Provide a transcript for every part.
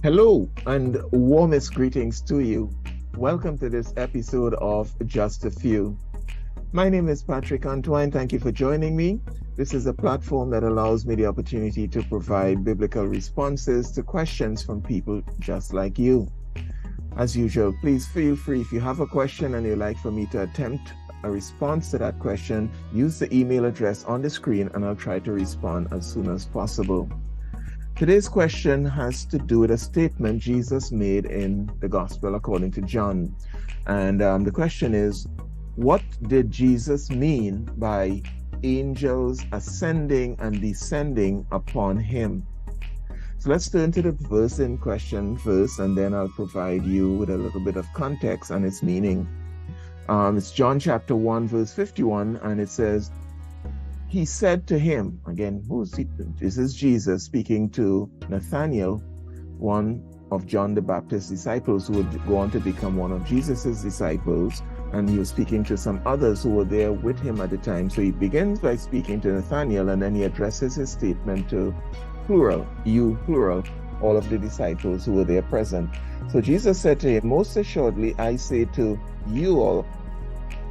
Hello and warmest greetings to you. Welcome to this episode of Just a Few. My name is Patrick Antoine. Thank you for joining me. This is a platform that allows me the opportunity to provide biblical responses to questions from people just like you. As usual, please feel free if you have a question and you'd like for me to attempt a response to that question, use the email address on the screen and I'll try to respond as soon as possible. Today's question has to do with a statement Jesus made in the Gospel according to John. And the question is, what did Jesus mean by angels ascending and descending upon him? So let's turn to the verse in question first, and then I'll provide you with a little bit of context and its meaning. It's John chapter 1, verse 51, and it says, he said to him, again, who's he? This is Jesus speaking to Nathanael, one of John the Baptist's disciples who would go on to become one of Jesus's disciples. And he was speaking to some others who were there with him at the time. So he begins by speaking to Nathanael, and then he addresses his statement to plural, you, plural, all of the disciples who were there present. So Jesus said to him, most assuredly, I say to you all,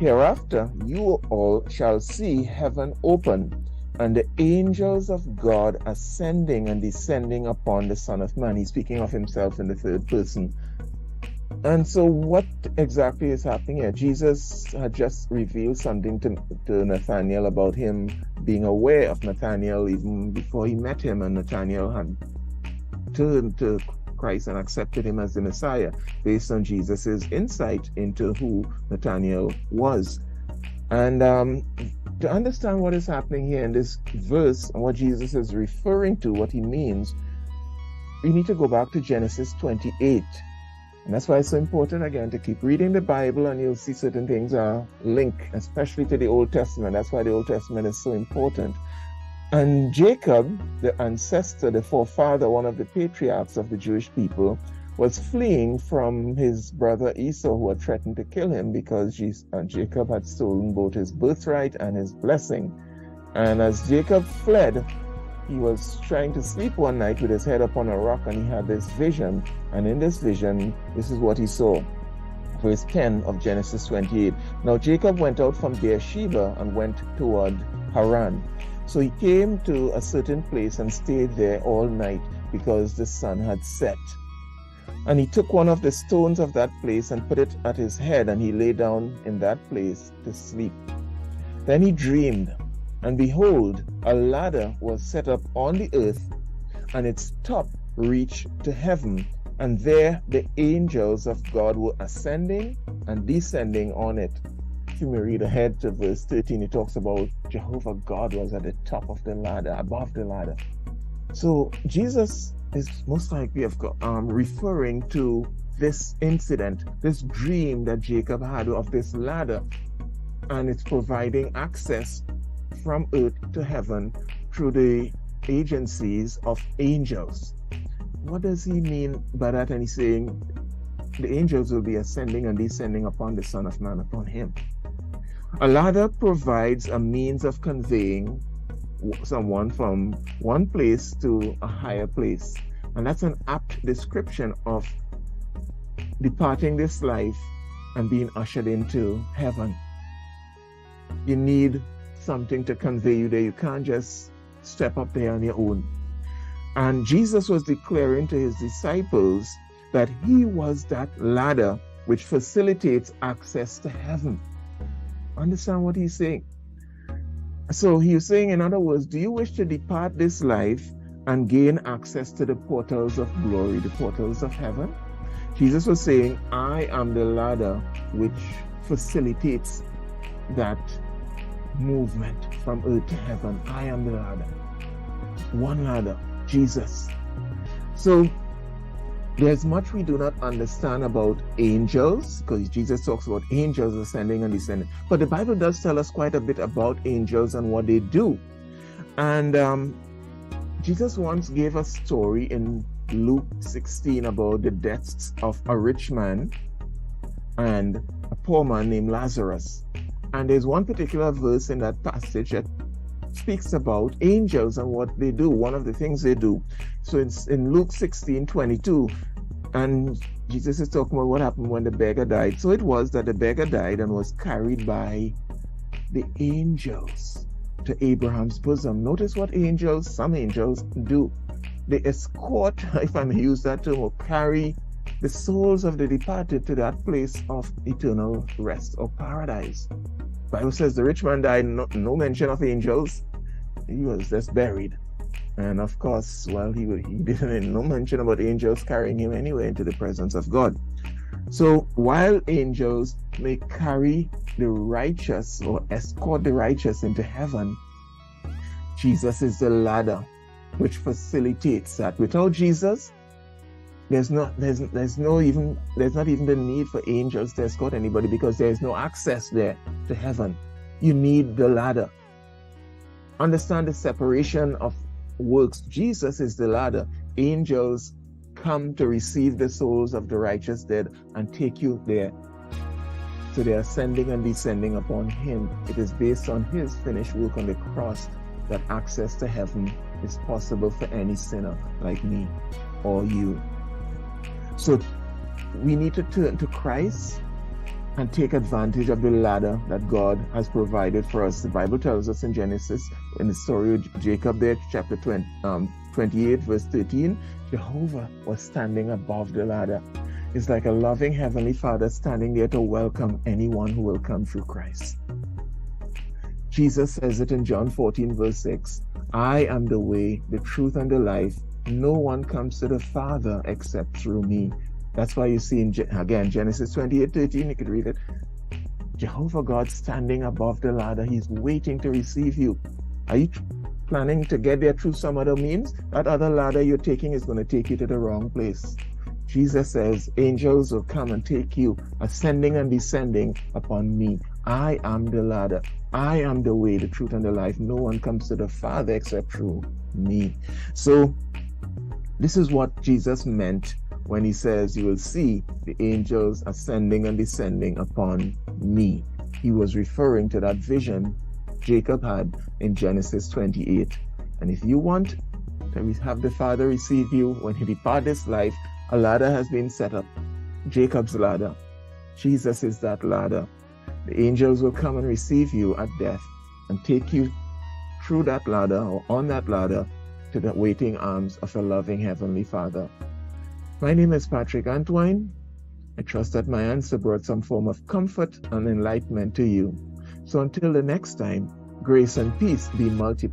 hereafter you all shall see heaven open, and the angels of God ascending and descending upon the Son of Man. He's speaking of himself in the third person. And so what exactly is happening here? Jesus had just revealed something to Nathanael about him being aware of Nathanael even before he met him, and Nathanael had turned to Christ and accepted him as the Messiah based on Jesus's insight into who Nathanael was. And to understand what is happening here in this verse and what Jesus is referring to, what he means, we need to go back to Genesis 28. And that's why it's so important, again, to keep reading the Bible, and you'll see certain things are linked, especially to the Old Testament. That's why the Old Testament is so important. And Jacob, the ancestor, the forefather, one of the patriarchs of the Jewish people, was fleeing from his brother Esau, who had threatened to kill him because Jacob had stolen both his birthright and his blessing. And as Jacob fled, he was trying to sleep one night with his head upon a rock, and he had this vision. And in this vision, this is what he saw. Verse 10 of Genesis 28. Now Jacob went out from Beersheba and went toward Haran. So he came to a certain place and stayed there all night because the sun had set. And he took one of the stones of that place and put it at his head, and he lay down in that place to sleep. Then he dreamed, and behold, a ladder was set up on the earth, and its top reached to heaven. And there the angels of God were ascending and descending on it. If you may read ahead to verse 13, it talks about Jehovah God was at the top of the ladder, above the ladder. So Jesus is most likely referring to this incident, this dream that Jacob had of this ladder, and it's providing access from earth to heaven through the agencies of angels. What does he mean by that? And he's saying the angels will be ascending and descending upon the Son of Man, upon him. A ladder provides a means of conveying someone from one place to a higher place. And that's an apt description of departing this life and being ushered into heaven. You need something to convey you there. You can't just step up there on your own. And Jesus was declaring to his disciples that he was that ladder which facilitates access to heaven. Understand what he's saying? So he's saying, in other words, do you wish to depart this life and gain access to the portals of glory, the portals of heaven? Jesus was saying, I am the ladder which facilitates that movement from earth to heaven. I am the ladder. One ladder, Jesus. So there's much we do not understand about angels, because Jesus talks about angels ascending and descending. But the Bible does tell us quite a bit about angels and what they do. And Jesus once gave a story in Luke 16 about the deaths of a rich man and a poor man named Lazarus. And there's one particular verse in that passage that speaks about angels and what they do, one of the things they do. So it's in Luke 16:22, and Jesus is talking about what happened when the beggar died. So it was that the beggar died and was carried by the angels to Abraham's bosom. Notice what some angels do. They escort, if I may use that term, or carry the souls of the departed to that place of eternal rest or paradise. The Bible says the rich man died, no mention of angels. He was just buried. And of course, well, he didn't, no mention about angels carrying him anyway into the presence of God. So while angels may carry the righteous or escort the righteous into heaven, Jesus is the ladder which facilitates that. Without Jesus, there's not even the need for angels to escort anybody, because there is no access there to heaven. You need the ladder. Understand the separation of works. Jesus is the ladder. Angels come to receive the souls of the righteous dead and take you there. So they are ascending and descending upon him. It is based on his finished work on the cross that access to heaven is possible for any sinner like me or you. So we need to turn to Christ and take advantage of the ladder that God has provided for us. The Bible tells us in Genesis, in the story of Jacob there, chapter 28, verse 13, Jehovah was standing above the ladder. It's like a loving Heavenly Father standing there to welcome anyone who will come through Christ. Jesus says it in John 14, verse 6, I am the way, the truth, and the life. No one comes to the Father except through me. That's why you see, again, Genesis 28:13, you could read it. Jehovah God standing above the ladder. He's waiting to receive you. Are you planning to get there through some other means? That other ladder you're taking is going to take you to the wrong place. Jesus says, angels will come and take you, ascending and descending upon me. I am the ladder. I am the way, the truth, and the life. No one comes to the Father except through me. So this is what Jesus meant when he says, you will see the angels ascending and descending upon me. He was referring to that vision Jacob had in Genesis 28. And if you want to have the Father receive you when he departs this life, a ladder has been set up, Jacob's ladder. Jesus is that ladder. The angels will come and receive you at death and take you through that ladder or on that ladder to the waiting arms of a loving Heavenly Father. My name is Patrick Antoine. I trust that my answer brought some form of comfort and enlightenment to you. So until the next time, grace and peace be multiplied.